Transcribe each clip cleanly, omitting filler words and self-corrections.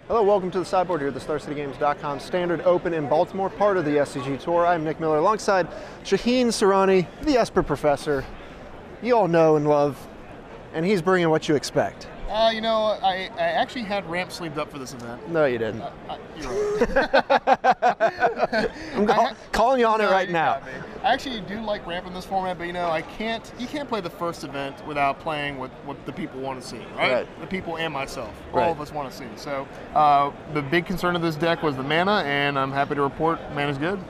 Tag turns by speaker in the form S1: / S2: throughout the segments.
S1: Hello, welcome to the sideboard here at the StarCityGames.com Standard Open in Baltimore, part of the SCG Tour. I'm Nick Miller alongside Shaheen, Soorani, the Esper professor. You all know and love, and he's bringing what you expect.
S2: You know, I actually had ramp sleeved up for this event.
S1: No, you didn't.
S2: You're right.
S1: I'm calling you on it right now.
S2: I actually do like ramp in this format, but you know, you can't play the first event without playing what the people want to see, right? The people and myself. All of us want to see. So the big concern of this deck was the mana, and I'm happy to report mana's good.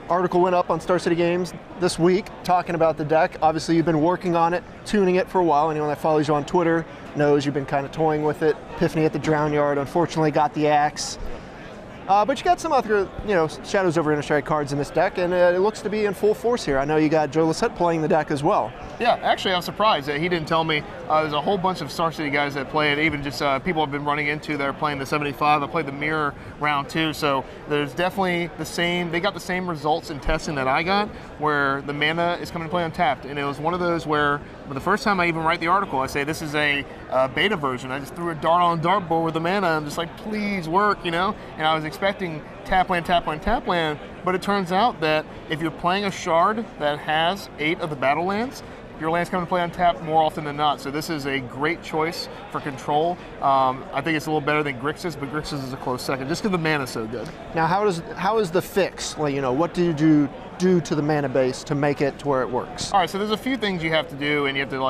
S1: Article went up on Star City Games this week talking about the deck. Obviously, you've been working on it, tuning it for a while. Anyone that follows you on Twitter knows you've been kind of toying with it. Epiphany at the Drown Yard, unfortunately, got the axe. But you got some other, Shadows over Innistrad cards in this deck, and it looks to be in full force here. I know you got Joe Lissette playing the deck as well.
S2: Yeah, actually, I'm surprised that he didn't tell me. There's a whole bunch of Star City guys that play it, even just people I've been running into that are playing the 75. I played the Mirror round too, so there's definitely the same, they got the same results in testing that I got, where the mana is coming to play untapped. And it was one of those where, for the first time I even write the article, I say this is a beta version. I just threw a dart on a dartboard with the mana. I'm just like, please work, And I was expecting tap land, tap land, tap land, but it turns out that if you're playing a shard that has 8 of the battle lands, your land's coming to play untapped more often than not. So this is a great choice for control. I think it's a little better than Grixis, but Grixis is a close second, just because the mana's so good.
S1: Now, how is the fix? Like, what do you do to the mana base to make it to where it works?
S2: All right, so there's a few things you have to do, and you have to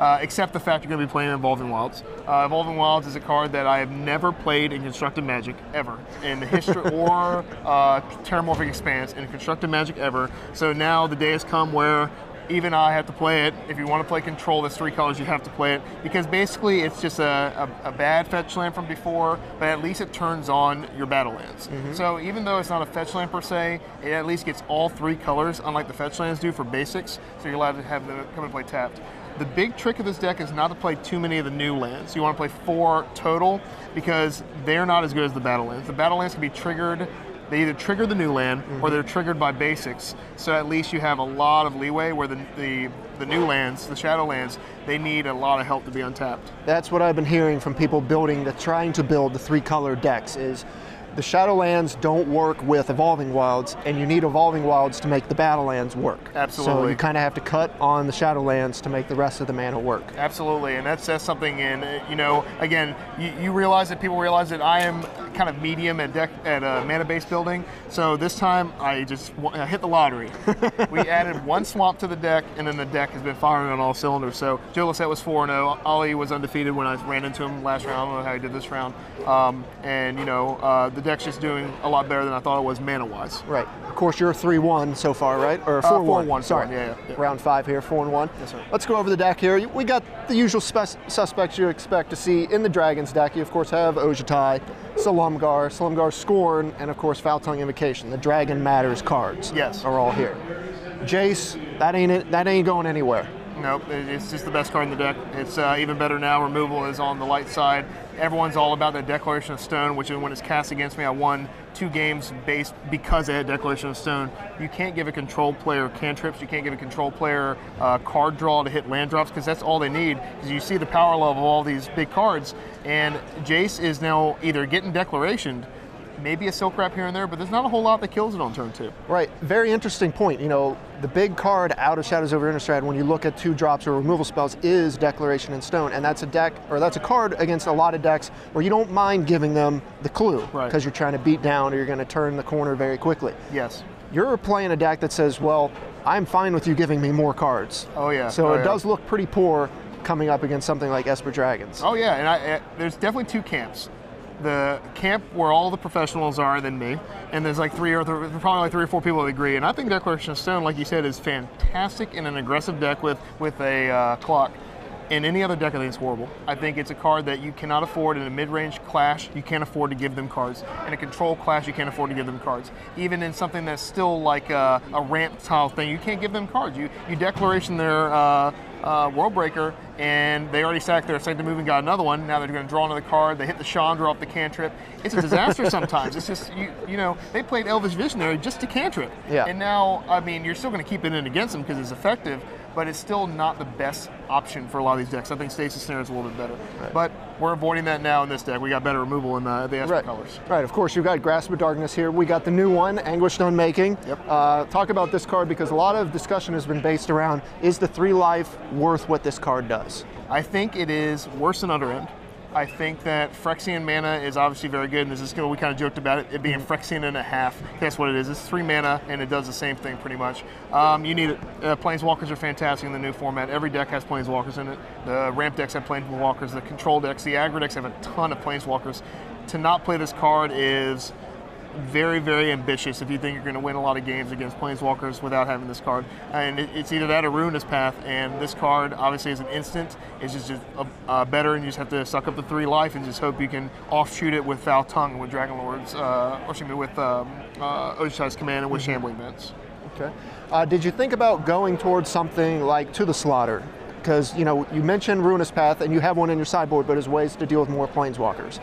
S2: accept the fact you're going to be playing Evolving Wilds. Evolving Wilds is a card that I have never played in Constructed Magic ever, in the history or Terramorphic Expanse in Constructed Magic ever. So now the day has come where even I have to play it. If you want to play control, there's 3 colors, you have to play it, because basically it's just a bad fetch land from before, but at least it turns on your battle lands. So even though it's not a fetch land per se, it at least gets all 3 colors, unlike the fetch lands do for basics, so you're allowed to have them come and play tapped. The big trick of this deck is not to play too many of the new lands. You want to play 4 total, because they're not as good as the battle lands. The battle lands can be triggered. They either trigger the new land or they're triggered by basics. So at least you have a lot of leeway, where the new lands, the shadow lands, they need a lot of help to be untapped.
S1: That's what I've been hearing from people trying to build the 3-color decks is the Shadowlands don't work with Evolving Wilds, and you need Evolving Wilds to make the Battlelands work.
S2: Absolutely.
S1: So you kind of have to cut on the Shadowlands to make the rest of the mana work.
S2: Absolutely, and that says something. And again, you realize that people realize that I am kind of medium at mana base building. So this time I just hit the lottery. We added 1 swamp to the deck, and then the deck has been firing on all cylinders. So Joe Lissette was 4-0. Ollie was undefeated when I ran into him last round. I don't know how he did this round. The deck's just doing a lot better than I thought it was mana-wise.
S1: Right. Of course, you're 3-1 so far, right? Or 4-1.
S2: 4-1.
S1: Sorry.
S2: Yeah.
S1: Round 5 here, 4-1.
S2: Yes, sir.
S1: Let's go over the deck here. We got the usual suspects you expect to see in the Dragons deck. You, of course, have Ojutai, Silumgar Scorn, and, of course, Foul-Tongue Invocation. The Dragon Matters cards are all here. Jace, that ain't going anywhere.
S2: Nope, it's just the best card in the deck. It's even better now. Removal is on the light side. Everyone's all about that Declaration of Stone, which when it's cast against me, I won 2 games based because I had Declaration of Stone. You can't give a control player cantrips. You can't give a control player card draw to hit land drops, because that's all they need. Because you see the power level of all these big cards, and Jace is now either getting declarationed, maybe a Silk Wrap here and there, but there's not a whole lot that kills it on turn 2.
S1: Right, very interesting point. The big card out of Shadows over Innistrad, when you look at 2 drops or removal spells, is Declaration in Stone, and that's a card against a lot of decks where you don't mind giving them the clue, because you're trying to beat down or you're going to turn the corner very quickly.
S2: Yes.
S1: You're playing a deck that says, well, I'm fine with you giving me more cards.
S2: Oh yeah.
S1: So it does look pretty poor coming up against something like Esper Dragons.
S2: Oh yeah, and there's definitely 2 camps. The camp where all the professionals are than me, and there's probably like 3 or 4 people that agree. And I think Declaration of Stone, like you said, is fantastic in an aggressive deck with a clock. In any other deck, I think it's horrible. I think it's a card that you cannot afford. In a mid-range clash, you can't afford to give them cards. In a control clash, you can't afford to give them cards. Even in something that's still like a ramp style thing, you can't give them cards. You Declaration their World Breaker, and they already sacked their second move and got another one. Now they're going to draw another card. They hit the Chandra off the cantrip. It's a disaster sometimes. It's just, you know, they played Elvish Visionary just to cantrip.
S1: Yeah.
S2: And now, I mean, you're still going to keep it in against them because it's effective, but it's still not the best option for a lot of these decks. I think Stasis Snare is a little bit better. Right. But we're avoiding that now in this deck. We got better removal in the Esper colors.
S1: Right, of course, you've got Grasp of Darkness here. We got the new one, Anguished Unmaking.
S2: Yep.
S1: Talk about this card because a lot of discussion has been based around, is the 3 life worth what this card does?
S2: I think it is worse than Underend. I think that Phyrexian mana is obviously very good, and this is we kind of joked about it being Phyrexian and a half. That's what it is. It's 3 mana, and it does the same thing pretty much. You need it. Planeswalkers are fantastic in the new format. Every deck has Planeswalkers in it. The ramp decks have Planeswalkers. The control decks, the aggro decks have a ton of Planeswalkers. To not play this card is very, very ambitious if you think you're going to win a lot of games against Planeswalkers without having this card. And it's either that or Ruinous Path, and this card obviously is an instant. It's just better, and you just have to suck up the 3 life and just hope you can offshoot it with Foul Tongue, with Dragon Lords, or excuse me, with Oshai's Command and with Shambling Vents.
S1: Okay. Did you think about going towards something like To the Slaughter? Because, you know, you mentioned Ruinous Path, and you have one in your sideboard, but there's ways to deal with more Planeswalkers.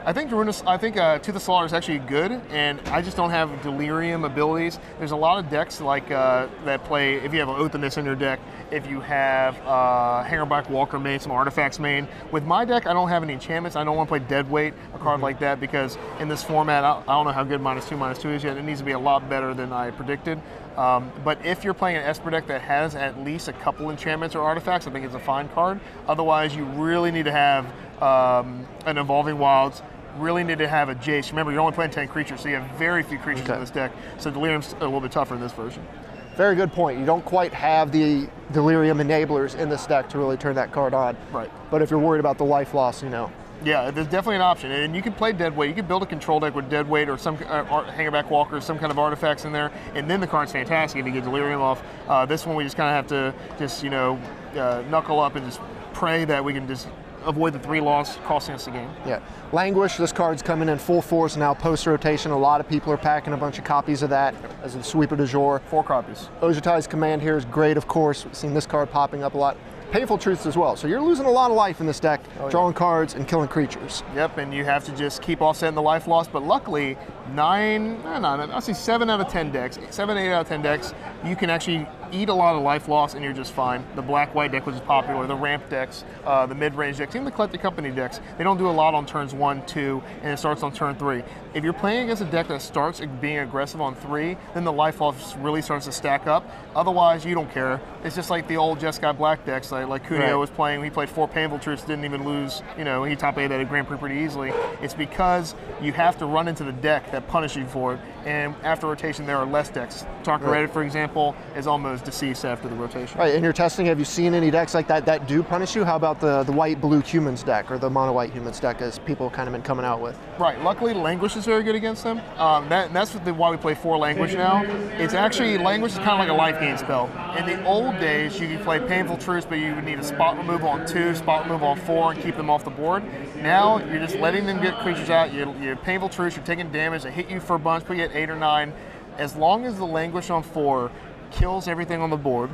S2: I think To the Slaughter is actually good, and I just don't have Delirium abilities. There's a lot of decks like that play, if you have an Oatherness in your deck, if you have Hangerback Walker main, some Artifacts main. With my deck, I don't have any enchantments. I don't want to play Deadweight, a card like that, because in this format, I don't know how good -2/-2 is yet. It needs to be a lot better than I predicted. But if you're playing an Esper deck that has at least a couple enchantments or artifacts, I think it's a fine card. Otherwise, you really need to have an Evolving Wilds. Really need to have a Jace. Remember, you're only playing 10 creatures, so you have very few creatures in this deck. So Delirium's a little bit tougher in this version.
S1: Very good point. You don't quite have the Delirium enablers in this deck to really turn that card on.
S2: Right.
S1: But if you're worried about the life loss, you know.
S2: Yeah, there's definitely an option. And you can play Deadweight. You can build a control deck with Deadweight or some Hangerback Walker, some kind of artifacts in there, and then the card's fantastic if you get Delirium off. This one we just kind of have to knuckle up and just pray that we can just avoid the 3 loss costing us the game.
S1: Yeah. Languish, this card's coming in full force now post-rotation. A lot of people are packing a bunch of copies of that as a sweeper du jour.
S2: 4 copies.
S1: Ojutai's Command here is great, of course. We've seen this card popping up a lot. Painful Truths as well. So you're losing a lot of life in this deck, drawing cards and killing creatures.
S2: Yep, and you have to just keep offsetting the life loss. But luckily, 7 out of 10 decks, 7, 8 out of 10 decks, you can actually eat a lot of life loss and you're just fine. The black-white deck, which is popular, the ramp decks, the mid-range decks, even the Collected Company decks, they don't do a lot on turns 1, 2, and it starts on turn 3. If you're playing against a deck that starts being aggressive on 3, then the life loss really starts to stack up. Otherwise, you don't care. It's just like the old Jeskai Black decks, like Cuneo was playing. He played 4 Painful Truths, didn't even lose. You know, he top 8 at a Grand Prix pretty easily. It's because you have to run into the deck that punishes you for it, and after rotation, there are less decks. Talker Reddit, for example, is almost deceased after the rotation.
S1: Right, in your testing, have you seen any decks like that that do punish you? How about the white-blue humans deck or the mono-white humans deck as people kind of been coming out with?
S2: Right, luckily Languish is very good against them. That's why we play 4 Languish now. It's actually, Languish is kind of like a life gain spell. In the old days, you could play Painful Truths, but you would need a spot removal on 2, spot removal on 4, and keep them off the board. Now, you're just letting them get creatures out. You're Painful Truths, you're taking damage, they hit you for a bunch, put you at 8 or 9. As long as the Languish on 4 kills everything on the board,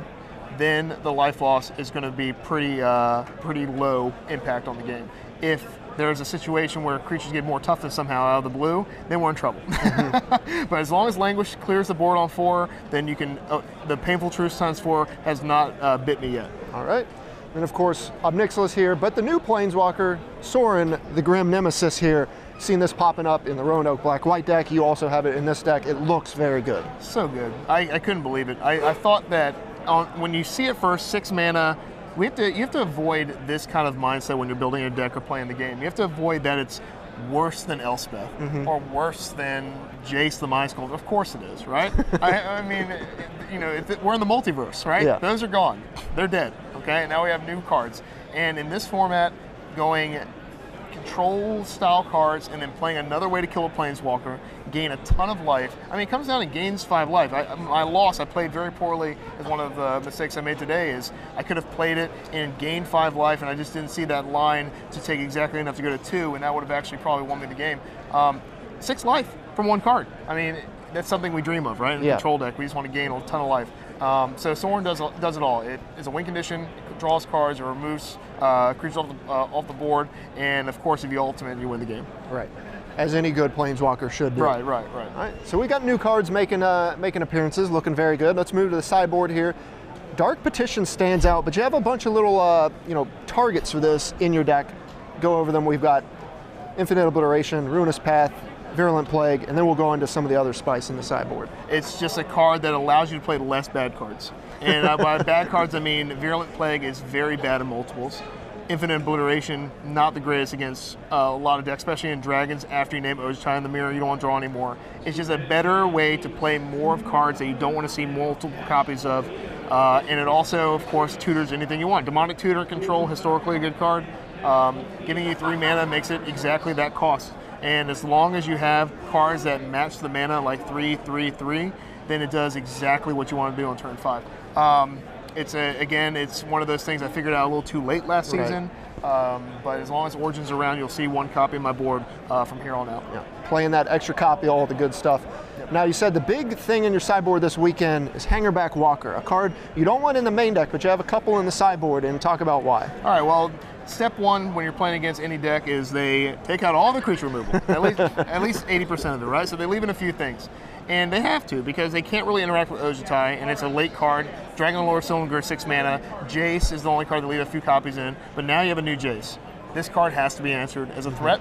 S2: then the life loss is going to be pretty low impact on the game. If there's a situation where creatures get more toughness somehow out of the blue, then we're in trouble. But as long as Languish clears the board on 4, then you can, the Painful Truth times 4 has not bit me yet.
S1: All right. And of course, Obnixilis here, but the new Planeswalker, Soorani, the Grim Nemesis here. Seen this popping up in the Roanoke Black-White deck. You also have it in this deck. It looks very good.
S2: So good. I couldn't believe it. I thought that when you see it first, 6 mana, you have to avoid this kind of mindset when you're building a deck or playing the game. You have to avoid that it's worse than Elspeth or worse than Jace the Mind Sculptor. Of course it is, right? I mean, you know, we're in the multiverse, right?
S1: Yeah.
S2: Those are gone. They're dead, okay? And now we have new cards. And in this format, going control style cards and then playing another way to kill a Planeswalker, gain a ton of life. I mean, it comes down to gains 5 life. I played very poorly, as one of the mistakes I made today is I could have played it and gained 5 life, and I just didn't see that line to take exactly enough to go to 2, and that would have actually probably won me the game. 6 life from 1 card. I mean, that's something we dream of, right? In the control deck, we just want to gain a ton of life. So Soorani does it all. It is a win condition, it draws cards, it removes creatures off the board, and of course if you ultimate, you win the game.
S1: Right. As any good Planeswalker should do.
S2: Right.
S1: All right. So we got new cards making appearances, looking very good. Let's move to the sideboard here. Dark Petition stands out, but you have a bunch of little targets for this in your deck. Go over them. We've got Infinite Obliteration, Ruinous Path, Virulent Plague, and then we'll go into some of the other spice in the sideboard.
S2: It's just a card that allows you to play less bad cards. And by bad cards, I mean Virulent Plague is very bad in multiples. Infinite Obliteration, not the greatest against a lot of decks, especially in Dragons. After you name Ojtai in the mirror, you don't want to draw anymore. It's just a better way to play more of cards that you don't want to see multiple copies of. And it also, of course, tutors anything you want. Demonic Tutor Control, historically a good card. Giving you 3 mana makes it exactly that cost. And as long as you have cards that match the mana like 3/3/3, then it does exactly what you want to do on turn 5. It's one of those things I figured out a little too late last season. But as long as Origin's around, you'll see 1 copy on my board from here on out.
S1: Yeah. Playing that extra copy, all the good stuff. Yep. Now, you said the big thing in your sideboard this weekend is Hangerback Walker, a card you don't want in the main deck, but you have a couple in the sideboard, and talk about why.
S2: All right, well, step 1 when you're playing against any deck is they take out all the creature removal, at least 80% of it, right? So they leave in a few things. And they have to, because they can't really interact with Ojtai, and it's a late card. Dragon Lord Cylinder, 6 mana. Jace is the only card they leave a few copies in, but now you have a new Jace. This card has to be answered as a threat.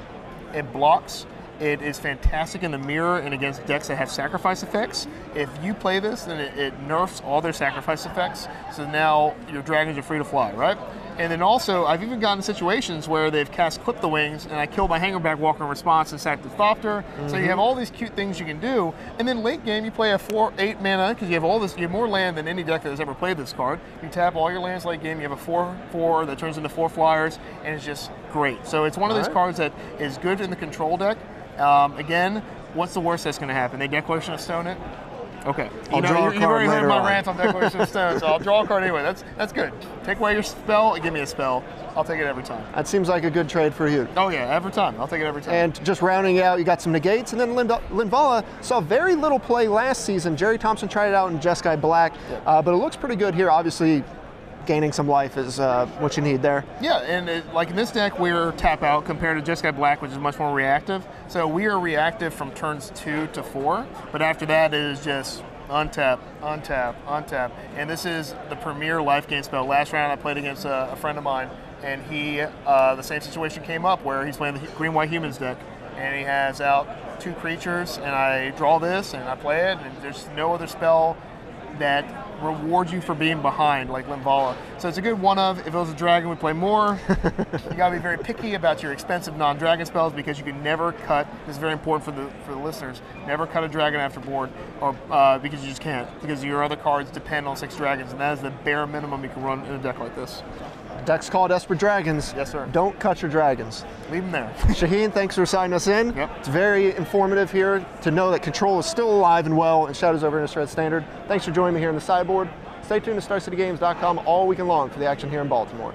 S2: It blocks. It is fantastic in the mirror and against decks that have sacrifice effects. If you play this, then it nerfs all their sacrifice effects, so now your dragons are free to fly, right? And then also, I've even gotten situations where they've cast Clip the Wings, and I kill my Hangerback Walker in response and sack the Thopter. So you have all these cute things you can do, and then late game you play a 4/8 mana, because you have all this, you have more land than any deck that has ever played this card. You tap all your lands late game, you have a 4/4 that turns into 4 flyers, and it's just great. So it's one of those cards that is good in the control deck. Again, what's the worst that's going to happen? They Declaration of Stone it? Okay. You've already heard my rant on Declaration of Stone, so I'll draw a card anyway. That's good. Take away your spell and give me a spell. I'll take it every time.
S1: That seems like a good trade for you.
S2: Oh yeah, every time. I'll take it every time.
S1: And just rounding it out, you got some negates, and then Linvala saw very little play last season. Jerry Thompson tried it out in Jeskai Black, but it looks pretty good here. Obviously, gaining some life is what you need there.
S2: Yeah, and like in this deck, we're tap out compared to Jeskai Black, which is much more reactive. So we are reactive from turns 2 to 4, but after that it is just untap, untap, untap. And this is the premier life gain spell. Last round I played against a friend of mine, and he, the same situation came up where he's playing the Green-White Humans deck, and he has out 2 creatures, and I draw this, and I play it, and there's no other spell that rewards you for being behind like Linvala. So it's a good one of. If it was a dragon, we play more. You gotta be very picky about your expensive non-dragon spells, because you can never cut. This is very important for the listeners. Never cut a dragon after board, or because you just can't. Because your other cards depend on 6 dragons, and that is the bare minimum you can run in a deck like this.
S1: Deck's called Esper Dragons.
S2: Yes, sir.
S1: Don't cut your dragons.
S2: Leave them there.
S1: Shaheen, thanks for signing us in.
S2: Yep.
S1: It's very informative here to know that Control is still alive and well in Shadows over Innistrad Standard. Thanks for joining me here in the sideboard. Stay tuned to StarCityGames.com all weekend long for the action here in Baltimore.